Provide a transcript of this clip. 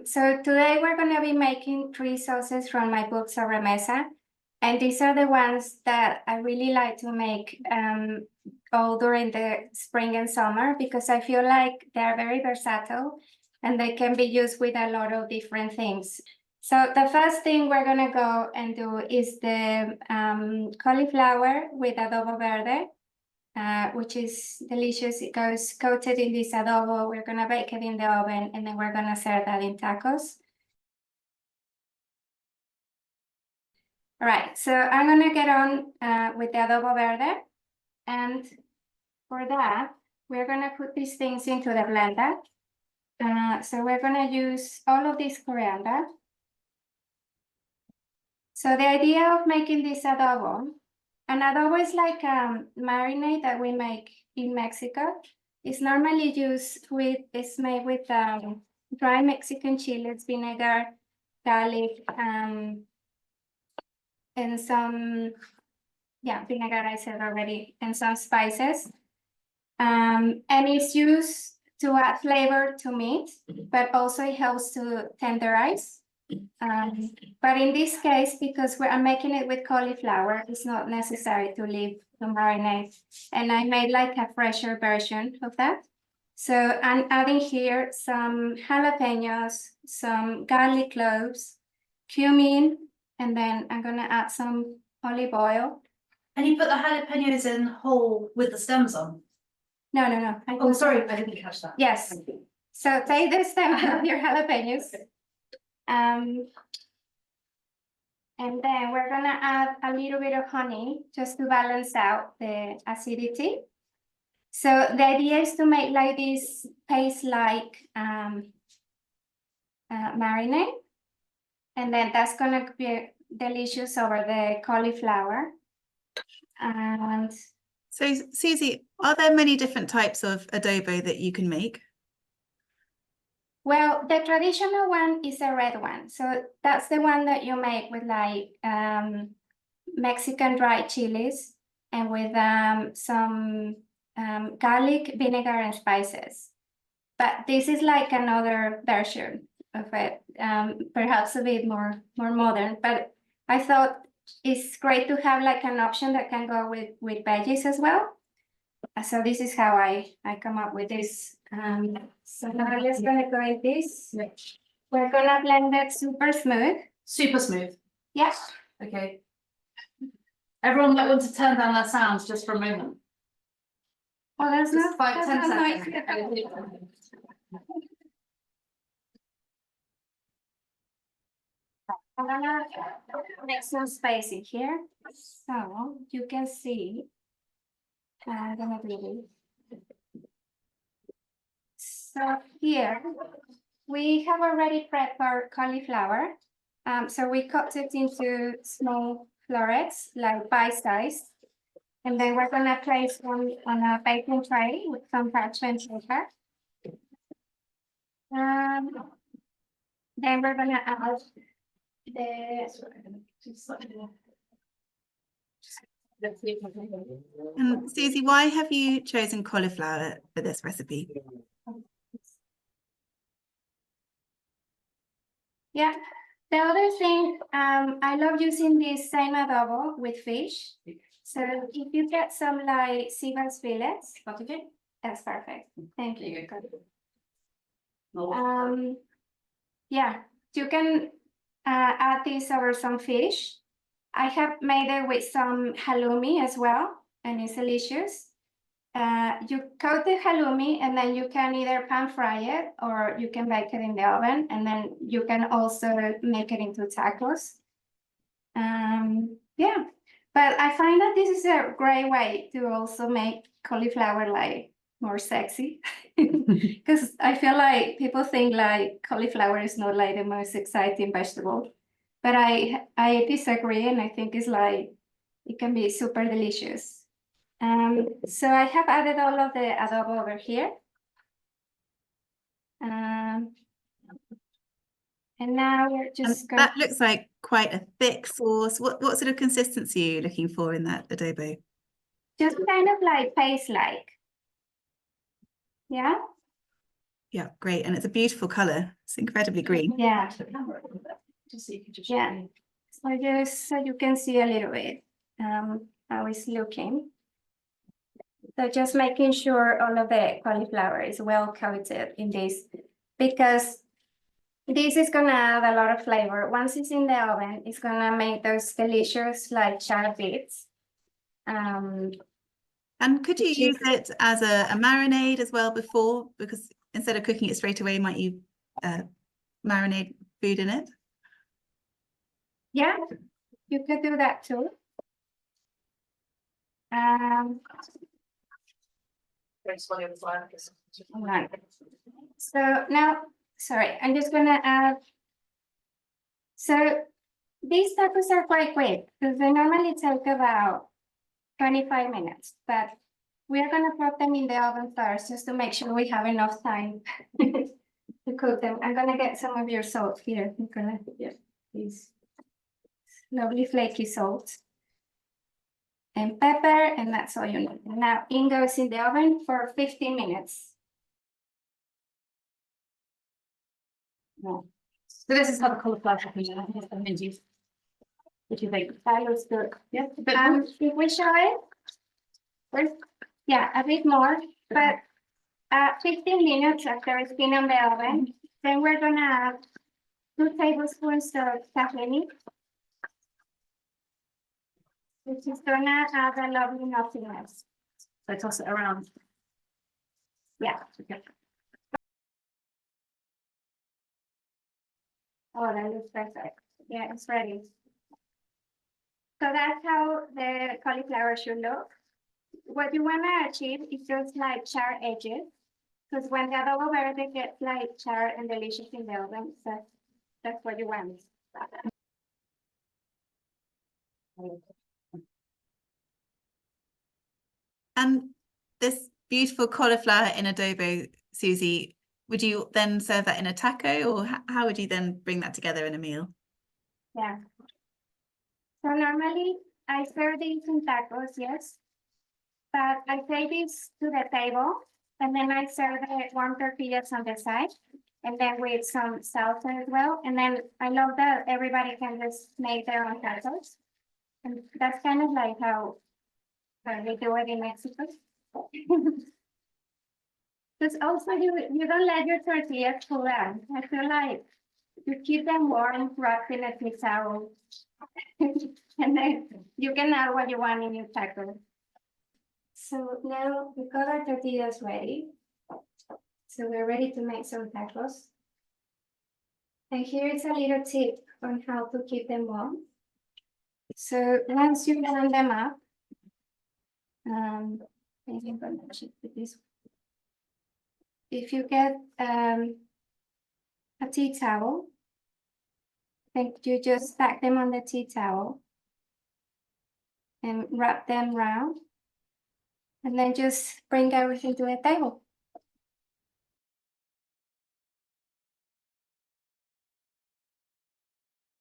So today we're going to be making 3 sauces from my book Sobremesa, and these are the ones that I really like to make all during the spring and summer because I feel like they're very versatile and they can be used with a lot of different things. So the first thing we're going to go and do is the cauliflower with Adobo Verde. Which is delicious. It goes coated in this adobo. We're gonna bake it in the oven and then we're gonna serve that in tacos. All right, so I'm gonna get on with the Adobo Verde. And for that, we're gonna put these things into the blender. So we're gonna use all of this coriander. So the idea of making this adobo, an adobo is like a marinade that we make in Mexico. It's normally it's made with dry Mexican chilies, vinegar, garlic, and some, vinegar I said already, and some spices. And it's used to add flavor to meat, but also it helps to tenderize. But in this case, because I'm making it with cauliflower, it's not necessary to leave the marinade. And I made like a fresher version of that. So I'm adding here some jalapeños, some garlic cloves, cumin, and then I'm gonna add some olive oil. And you put the jalapeños in whole with the stems on? No. Oh, sorry, I didn't catch that. Yes. So take the stems of your jalapeños. And then we're gonna add a little bit of honey just to balance out the acidity. So the idea is to make like this paste-like marinade. And then that's gonna be delicious over the cauliflower. And so, Susie, are there many different types of adobo that you can make? Well, the traditional one is a red one. So that's the one that you make with like Mexican dried chilies and with some garlic, vinegar, and spices. But this is like another version of it, perhaps a bit more modern. But I thought it's great to have like an option that can go with veggies as well. So this is how I come up with this. So now I'm just gonna go like this. We're gonna blend it super smooth. Super smooth. Yeah. Okay. Everyone might want to turn down their sounds just for a moment. Oh, that's Just not 5-10 nice. seconds. I'm gonna make some space in here so you can see. I'm gonna do this. So here we have already prepped our cauliflower. So we cut it into small florets, like bite-sized. And then we're gonna place them on a baking tray with some parchment paper. Then we're gonna add And Susie, why have you chosen cauliflower for this recipe? Yeah, the other thing, I love using this same adobo with fish. So if you get some like Susy fillets, Okay. that's perfect. Thank you. No. Yeah, you can add this over some fish. I have made it with some halloumi as well, and it's delicious. You coat the halloumi and then you can either pan fry it or you can bake it in the oven, and then you can also make it into tacos. Yeah, but I find that this is a great way to also make cauliflower like more sexy because I feel like people think like cauliflower is not like the most exciting vegetable, but I disagree, and I think it's like it can be super delicious. So I have added all of the adobo over here. And now we're just going. That looks like quite a thick sauce. What sort of consistency are you looking for in that adobo? Just kind of like paste-like. Yeah. Yeah, great. And it's a beautiful colour. It's incredibly green. Yeah. Just so you can just. Yeah. So just so you can see a little bit how it's looking. So just making sure all of the cauliflower is well coated in this, because this is gonna add a lot of flavor. Once it's in the oven, it's gonna make those delicious like charred bits. And could you Which use is- it as a marinade as well before? Because instead of cooking it straight away, might you marinate food in it? Yeah, you could do that too. Right. So now, sorry, I'm just gonna add. So these tacos are quite quick because they normally take about 25 minutes, but we are gonna put them in the oven first just to make sure we have enough time to cook them. I'm gonna get some of your salt here, Nicola. Yeah, please. Lovely flaky salt. And pepper, and that's all you need. Now in goes in the oven for 15 minutes. No, So this is how the cauliflower shopping is. I think it's the minty. What do you think? that looks good. Yeah. A bit more? If we show it, first, yeah, a bit more, but 15 minutes after it's been on the oven, then we're gonna add 2 tablespoons of tahini, which is gonna add a lovely nuttiness. So toss it around. Yeah. Okay. Oh, that looks perfect. Yeah, it's ready. So that's how the cauliflower should look. What you wanna achieve is just like charred edges, because when the adobo verde gets like charred and delicious in the oven, so that's what you want. And this beautiful cauliflower in adobo, Susie, would you then serve that in a taco, or how would you then bring that together in a meal? Yeah. So normally I serve these in tacos, yes. But I take this to the table and then I serve the warm tortillas on the side. And then with some salsa as well. And then I love that everybody can just make their own tacos. And that's kind of like how they do it in Mexico. Because also you don't let your tortillas cool down. I feel like you keep them warm, wrapped in a tea towel. And then you can add what you want in your taco. So now we got our tortillas ready. So we're ready to make some tacos. And here is a little tip on how to keep them warm. So once you blend them up, maybe I'm gonna check with this. If you get a tea towel, then you just stack them on the tea towel and wrap them round, and then just bring everything to the table.